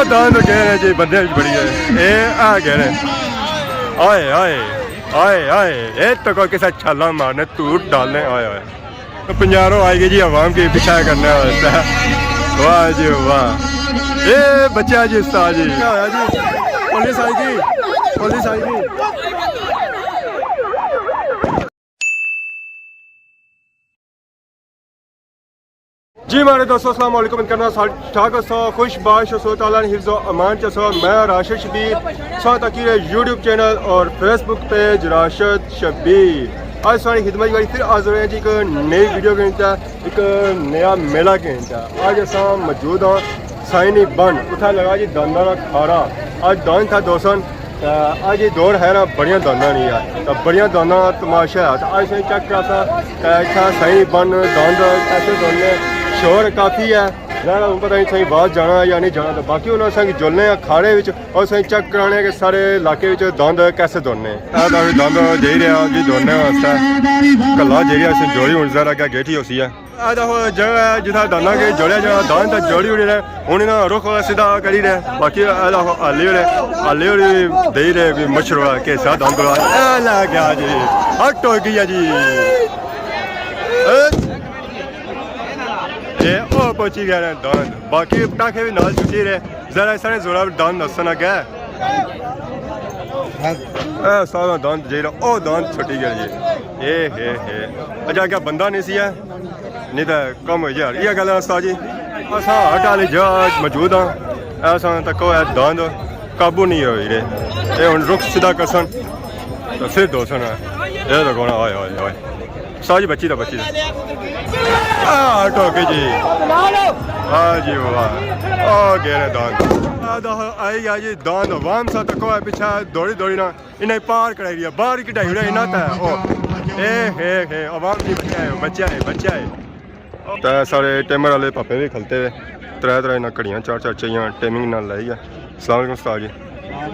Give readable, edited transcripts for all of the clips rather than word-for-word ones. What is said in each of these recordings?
दान कह रहे जी बंदे बड़ी है ये आ कह रहे आए आए आए आए ये तो कोई किसा छाला मारने टूट डालने आए आए तो पंजारों आएगी जी आवाम की पीछा करने वास्ते वाह जी वाह ये बच्चा जी उस्ताद जी क्या होया जी पुलिस आएगी पुलिस आएगी जी हमारे दोस्तों अस्सलाम वालेकुम करना ठाक सो खुश बाश सो ताला ने हिफ्ज़ो अमान च सो मैं राशिद शबीर सो तकीर यूट्यूब चैनल और फेसबुक पेज राशिद शबीर आज सारी खिदमत वाली फिर हाजिर हैं जी एक नई वीडियो के एक नया मेला के आज अस मौजूद हाँ साइनी बन उतना लगा जी दाना का खारा आज दान था दोस्तों आज ये दौड़ है ना बढ़िया दाना नहीं है तो बढ़िया दाना तमाशा है तो आज चेक करा था साइनी बन दान कैसे दौड़ने शोर काफ़ी है ज़्यादा पता नहीं सही बाहर जाना या नहीं जाना तो बाकी उन्होंने संग जुलने अखाड़े और सही चेक कराने के सारे इलाके दंद कैसे दौड़ने दंद जी रहा जी दौड़ने वास्ते कला जी रहा जोड़ी हूँ जरा क्या गेठी होती है जगह है जितना दाना के जोड़िया जा दान तक जोड़ी उड़ी रहे हूँ रुख सीधा करी रहे बाकी आले आले दे रहे मछरुआ के साथ दान क्या जी हट हो गई है जी ये ओ पहुंची गया दान बाकी पटाखे भी नाल छुट्टी रहे जरा सारे जोड़ा दान दसना क्या सारा दान जी रहा ओ दान छुट्टी गया जी हे अच्छा क्या बंदा नहीं सी है नहीं तो कम हो यार ये गल उस्ताद जी असा हट वाली जगह मौजूद हाँ ऐसा तक दान काबू नहीं हो रहे ये हम रुख सीधा कसन तो फिर दोसन है ये तो कौन आए आए आए उस्ताद जी बच्ची बच्ची टोके जी हाँ जी वाह ओ गेरे दान आई गया जी दान वाम सा तक पीछा दौड़ी दौड़ी ना इन्हें पार कराई दिया बाहर की ढाई रहा इन्ना था ओ हे अवाम जी बच्चा है तो सारे टेमर वाले पापे भी खलते हुए त्रै त्रै ना घड़ियाँ चार चाहिए टाइमिंग ना लाई है अस्सलाम वालेकुम उस्ताद जी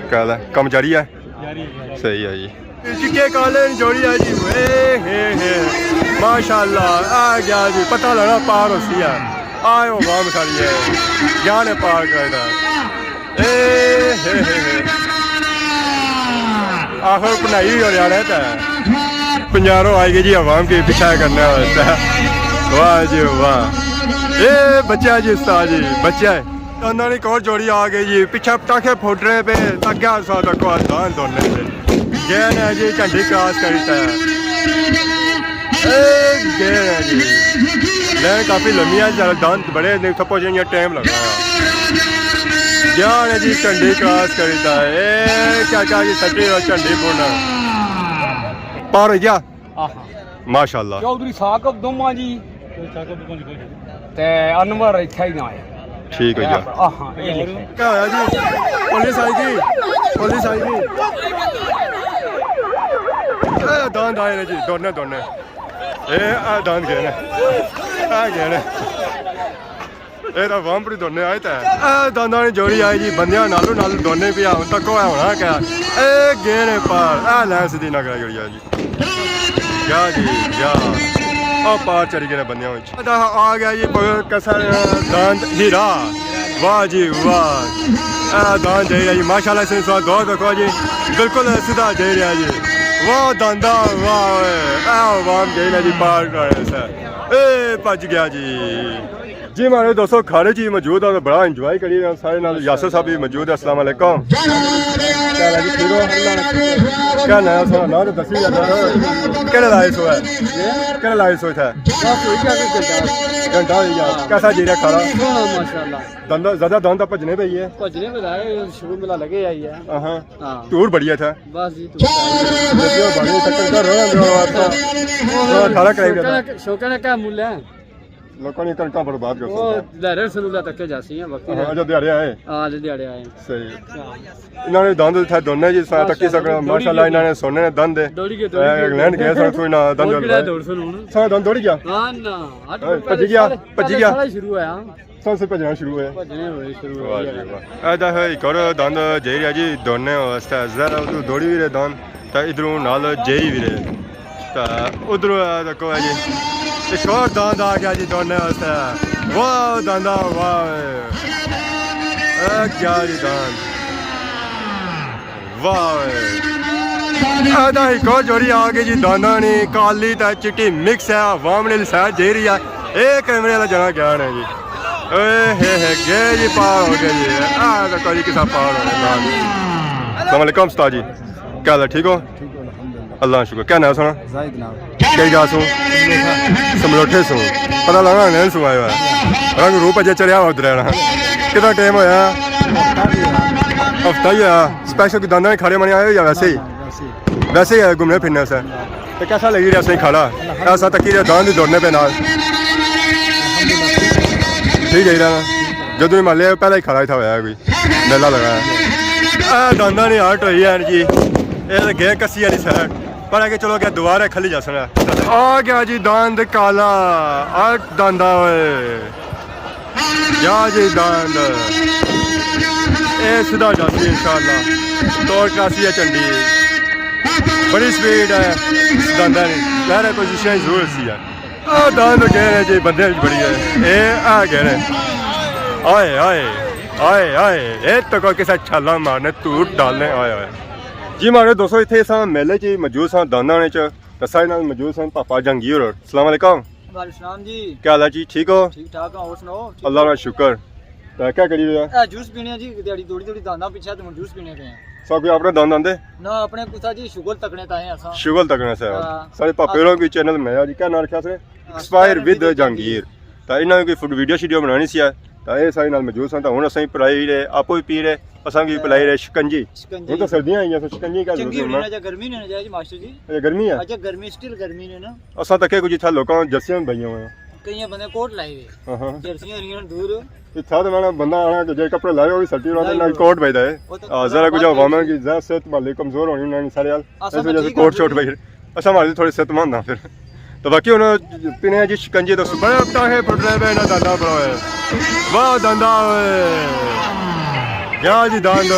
क्या है कम जारी है सही है जी चिट्टे काले जोड़ी है जी हे माशाल्लाह आ गया जी पता लगा पार होती है आयो वाम सारी है जाने पार करता आखिर बनाई हो रहा था पंजारों आएगी जी आवाम की पीछा करने वास्ते वाह जी वाह ये बच्चा जी उस्ताद जी बच्चा है उन्होंने एक और जोड़ी आ गई जी पीछा पटाखे फुट रहे पे अग्या सा तक दान दोनों पे गैन है जी झंडी क्रॉस करता है गैन है जी लैन काफ़ी लम्बी है दान बड़े थप्पो जी टाइम लगा ज्ञान है जी झंडी क्रॉस करता है चाचा जी सटी और झंडी पूर्ण पार हो गया माशाल्लाह चौधरी साकब दोमा जी ते अनवर इत्थे ही ना है ठीक हो गया क्या होया जी पुलिस आएगी दान आए ने जी दोने ए दान गए ने ये तो वामपरी दोने आए थे दाना ने जोड़ी आई जी बंदियां नालों नाल दोने भी आउं तक होना क्या ए गए ने पार लै सीधी ना करा जोड़ी जी क्या जी क्या पार चढ़ गए बंदियां आ गया जी कैसा दान हीरा वाह जी वाह दान दे रहा जी माशाल्लाह से दौड़ देखो जी बिल्कुल सीधा दे रहा जी वाह दांदा वाह वाम दे रहा जी पार कर भज गया जी जी हमारे दोस्तों खाने जी मौजूद है तो बड़ा इंजॉय करी सारे नाल यासर साहब भी मौजूद है अस्सलाम वालेकुम क्या नया सो ना तो दसी केड़े लाए सो है केड़े लाए सो था घंटा कैसा जी रहा खाना माशाल्लाह ज्यादा दान भजने पे है शुरू मेला लगे आई है टूर बढ़िया था बस जी शौक क्या मूल्य है लोगों ने घंटा बर्बाद कर लहरे सलूला तक जासी हैं वक्त जो दिहाड़े आए हां दिहाड़े आए सही इन्होंने दंद था दोनों जी सा तक सकना माशाल्लाह इन्होंने सोने ने दंद इंग्लैंड गए सन कोई ना दंद दौड़ सा दंद दौड़ गया हां ना भज गया शुरू है सबसे भजना शुरू है ऐदा है एक और दंद जे रहा जी दौड़ने वास्ते जरा दौड़ी भी रहे दंद तो इधरों नाल जेई भी रहे तो उधरों देखो है जी एक और दांद आ गया जी दौड़ने वास्ते वाह दांदा वाह क्या जी दान वाह आदा ही को जोड़ी आ गई जी दाना ने काली ता चिट्टी मिक्स है वाम ने साइड दे रही है एक कैमरे वाला जना क्या है जी हे गे जी पार हो गया जी आ तो कोई किसा पार हो गया अस्सलाम वालेकुम उस्ताद जी क्या हाल है ठीक हो अल्लाह शुक्र क्या नाम सुना जाहिद नाम कई जा सो समलोठे सो पता लगा नहीं सो आया रंग रूप अजे चढ़िया उधर कितना टाइम होया हफ्ता ही होया स्पेशल दाना खड़े मने आए या वैसे ही वैसे ही घूमने फिरने से तो कैसा लगी रहा सही खड़ा ऐसा तक कि दान भी दौड़ने पे नाल ठीक है रहा जदों ही मान लिया पहले ही खड़ा ही था होया कोई मेला लगाया दाना ने हट हुई है जी ये तो गए कस्सी वाली साइड पर आगे चलो क्या दोबारा खली जा सकना आ गया जी दांद काला आ दांदा या जी दांद ए सीधा जाती है इंशाल्लाह तोड़ कासी है चंडी बड़ी स्पीड है दांदा ने पहले पोजीशन जरूर सी है आ दांद कह रहे जी बंदे बड़ी है ए आ कह रहे आए आए आए आए ए तो कोई किसा छाला मारने टूट डालने आए आए जी मारे दोस्तों इतने अस मेले च मौजूद स दानाने च साढ़े नाल मौजूद सन पापा जहांगीर और अस्सलाम वालेकुम वालेकुम जी क्या हाल है जी ठीक हो ठीक ठाक और सुनाओ अल्लाह का शुक्र तो क्या करी रहा जूस पीने जी दिहाड़ी थोड़ी थोड़ी दाना पीछे तो जूस पीने पे हैं सब कोई अपने दान आंदे ना अपने कुसा जी शुगर तकने ताए असा शुगल तकने से हाँ। सारे पापेरों की चैनल में जी क्या नाम रखा से एक्सपायर विद जहांगीर तो इन्होंने कोई फूड वीडियो शीडियो बनानी सी है तो ये सारे नाल मौजूद सन तो हुण असीं पिलाई रहे आपो भी पी रहे असां भी पिलाई रहे शिकंजी हुण तो सर्दियां आई हैं शिकंजी क्या चंगी जरूरत होनी है ना जा गर्मी ने ना जाए जी मास्टर जी ये गर्मी है अच्छा गर्मी स्टिल गर्मी ने ना असां तके कुछ इत्थे लोकां जर्सियां भईयां हुए कई बंदे कोट लाए हुए हां हां जर्सियां रियां दूर इत्था तो मैंने बंदा आना कि जे कपड़े लाए वो भी सर्दी वाला ना कोट भेजदा है जरा कुछ हवामान की जरा सेहत वाले कमजोर होनी उन्होंने सारे हाल इस वजह से कोट शॉट भाई असां हमारे थोड़े सेहतमंद ना फिर तो बाकी उन्होंने पीने जी शिकंजी तो बड़ा अपना है फुटने पे ना दादा बड़ा है वाह दादा क्या जी दांद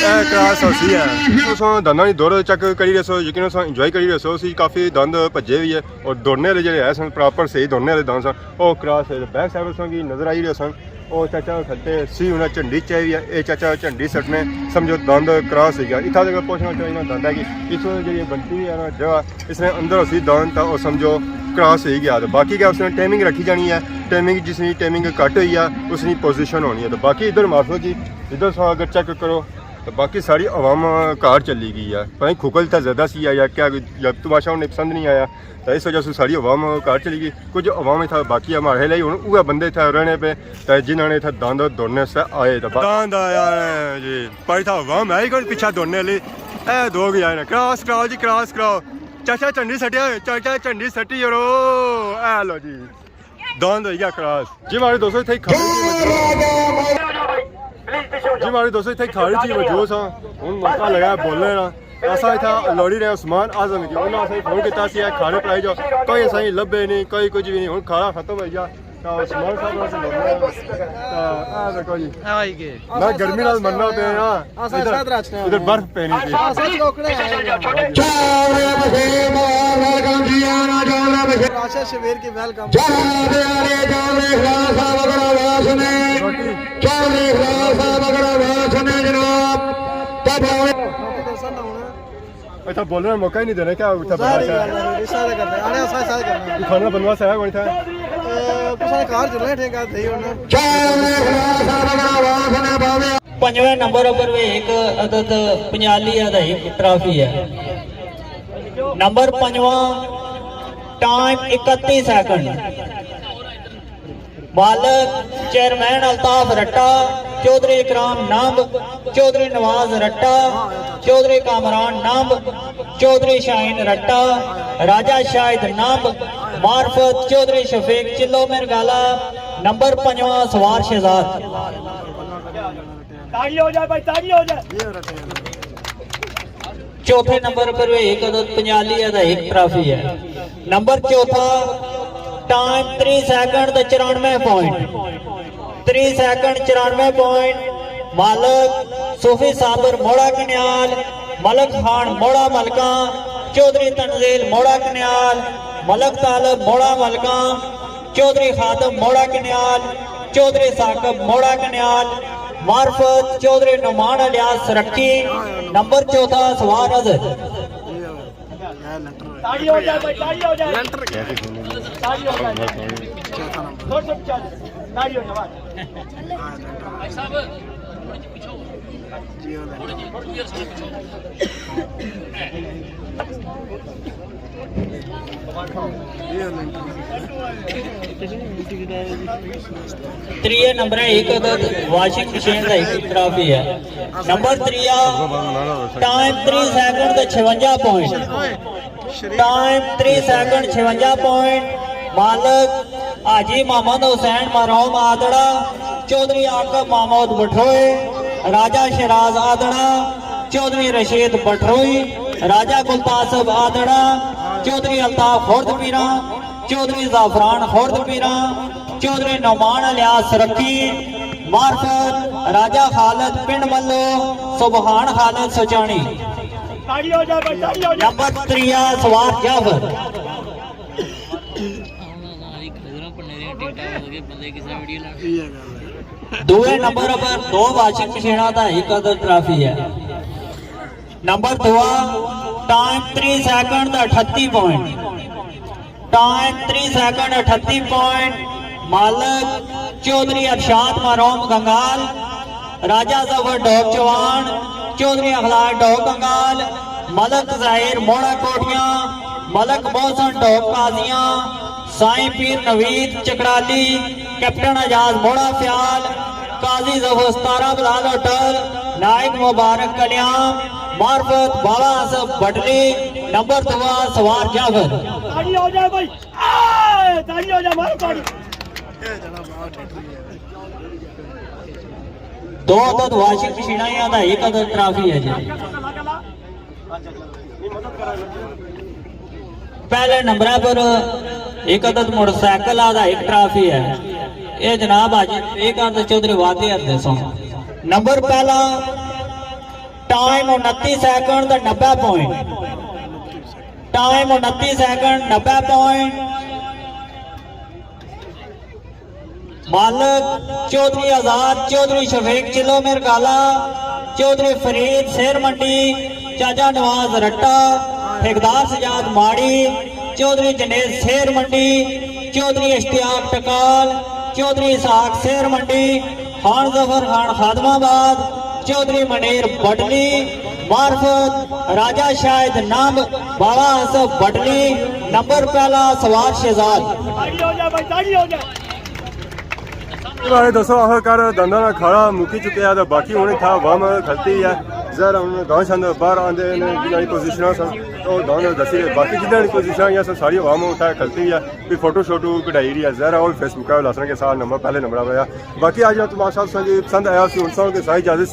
क्लास होसी है तो दाना की दौड़ चेक करी रहे सो यकीन इंजॉय करी रहे सो काफ़ी दंद भजे भी है और दौड़ने वाले जो है सन प्रॉपर सही दौड़ने वाले दंद सन वो क्रॉस बैक साइड की नजर आई रहे सन वो चाचा खलते सी उन्हें झंडी चाहिए ये चाचा झंडी सटने समझो दंद क्रॉस हो गया इतना जगह पूछना चाहिए दंद है कि इस जी बनती है ना जगह इसने अंदर उसी दंद था वो समझो क्रॉस हो गया तो बाकी क्या उसने टाइमिंग रखी जानी है टाइमिंग जिसकी टाइमिंग घट हुई है उसकी पोजीशन होनी है तो बाकी इधर माफो जी इधर अगर चेक करो तो बाकी सारी अवाम कार चली गई है भाई खुकल था ज़्यादा सी या क्या जब तमाशा उन्हें पसंद नहीं आया तो इस वजह से सारी अवाम कार चली गई कुछ अवाम था बाकी हमारे लिए वह बंदे थे रहने पे तो जिन्होंने था दांद दौड़ने से आए तो दांद आया जी पर था अवाम है ही कौन पीछा दौड़ने वाली ए दो भी आए ना क्रॉस कराओ जी क्रॉस कराओ चाचा झंडी सटिया चाचा झंडी सटी रो ए लो जी दांद हो गया क्रॉस जी हमारे दोस्तों थे जी हमारे दोस्तों इतने खाड़ी चीज मौजूद सा हूँ मौका लगा बोलने का असा इतना लौड़ी रहे उस्मान आजम की उन्होंने असें फोन किया खाने पिलाई जाओ कोई असें लभे नहीं कोई कुछ भी नहीं हूँ खाना खत्म हो गया उस्मान साहब देखो जी मैं गर्मी नाल मरना पे इधर बर्फ पैनी थी शबीर की वेलकम अच्छा बोलने का मौका ही नहीं देना क्या उठा खाना बनवा से है कौन था पंजवें नंबर पर एक अदद पंजाली अदाई ट्रॉफी है नंबर पंजवा टाइम 31 सेकंड मालक चेयरमैन अल्ताफ रट्टा चौधरी इकराम नंब चौधरी नवाज रट्टा चौधरी कामरान नंब चौधरी शाहीन रट्टा राजा शाहिद नंब मार्फत चौधरी शफीक चिल्लो मिरगाला नंबर पंजवा सवार शहजाद चौथे नंबर पर एक अदद पंजाली अदाई ट्रॉफी है नंबर चौथा time 3 second 94 point 3 second 94 point मालक सूफी साबर मोड़ा कन्याल मलक खान मोड़ा मलका चौधरी तंजील मोड़ा कन्याल मलक तालब मोड़ा मलका चौधरी खादम मोड़ा कन्याल चौधरी साकब मोड़ा कन्याल मार्फत चौधरी नुमान अलियास रक्की नंबर चौथा सवार अजहर ताड़ी हो जाए भाई, ताड़ी हो जाए, ताड़ी हो जाए, थोड़ा सा पीछे आ जाए, ताड़ी हो जाए भाई साहब। त्रिया नंबर है एक अदद वाशिंग मशीन का एक ट्रॉफी है। नंबर त्रिया टाइम 3 सेकंड ते 56 पॉइंट टाइम 3 सेकंड 56 पॉइंट मालक हाजी मोहम्मद हुसैन मरहूम आदड़ा चौधरी आकब महमूद बठरोई राजा शराज आदड़ा चौधरी रशीद बठरोई राजा गुलतासब आदड़ा चौधरी अल्ताफ खुर्दपीरा चौधरी जाफरान खुर्दपीरा चौधरी नुमान अलियास रक्की मार्फत राजा खालिद पिंड मल्लो सुबहान खालिद सुचानी ताड़ी हो जाए भाई, ताड़ी हो जाए। नंबर त्रिया सवार जाफर दूसरे नंबर पर 2 वाशिंग मशीना का एक अदद ट्रॉफी है। Number 2 time 3 second 38 point time 3 second 38 point मालक चौधरी अरशाद मरहूम गंगाल राजा जफर डोक चौहान चौधरी अखलाक डोक गंगाल मलक जाहिर मोड़ा कोटियां मलक मोहसन डोक काजियां साईं पीर नवीद चकराली कैप्टन आजाद मोड़ा फ्याल काजी जफर 17 बिलाल होटल नायक मुबारक कल्याण मार्फत बाबा आसफ बटली नंबर 2 सवार जाफर ताड़ी हो जाए भाई, ताड़ी हो जाए, मारो ताड़ी। 2 अदद वाशिंग मशीना का एक अदद ट्रॉफी है जी। पहले नंबर पर एक अदद मोटरसाइकिल का एक ट्रॉफी है। ये जनाब आज एक चौधरी वादे सो नंबर पहला time 29 second 90 point time 29 second 90 point मालक चौधरी आजाद चौधरी शफीक चिलो मिरगाला चौधरी फरीद शेर मंडी चाचा नवाज रट्टा ठेकेदार सजाद माड़ी चौधरी जनेद शेर मंडी चौधरी इश्तियाक टकाल चौधरी इसहाक शेर मंडी खान जफर खान खादमाबाद चौधरी मनीर बटली मार्फत राजा शाहिद नाम बाबा आसफ बटली नंबर पहला सवार शहजाद ताड़ी हो जाए भाई, ताड़ी हो जाए। भाई दोस्तों आखिरकार धंधा ना खाड़ा मुकी चुके हैं तो बाकी होने था वम खलती है जरा उन्होंने गाँव छंद बाहर आंदे जिन्हें पोजिशन सन तो गाँव ने दसी बाकी जितने पोजिशन या सारी वाम उठाए खलती है फिर फोटो शोटो कढ़ाई रही है जरा और फेसबुक का लासन के साथ नंबर पहले नंबर आया बाकी आज तुम्हारे साथ संगी पसंद आया उन के सारी इजाजत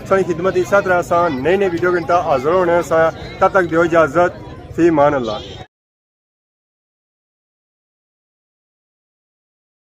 सारी खिदमत इस तरह नई नई वीडियो घंटा हाजिर होने तब तक दो इजाजत फी मान अल्लाह।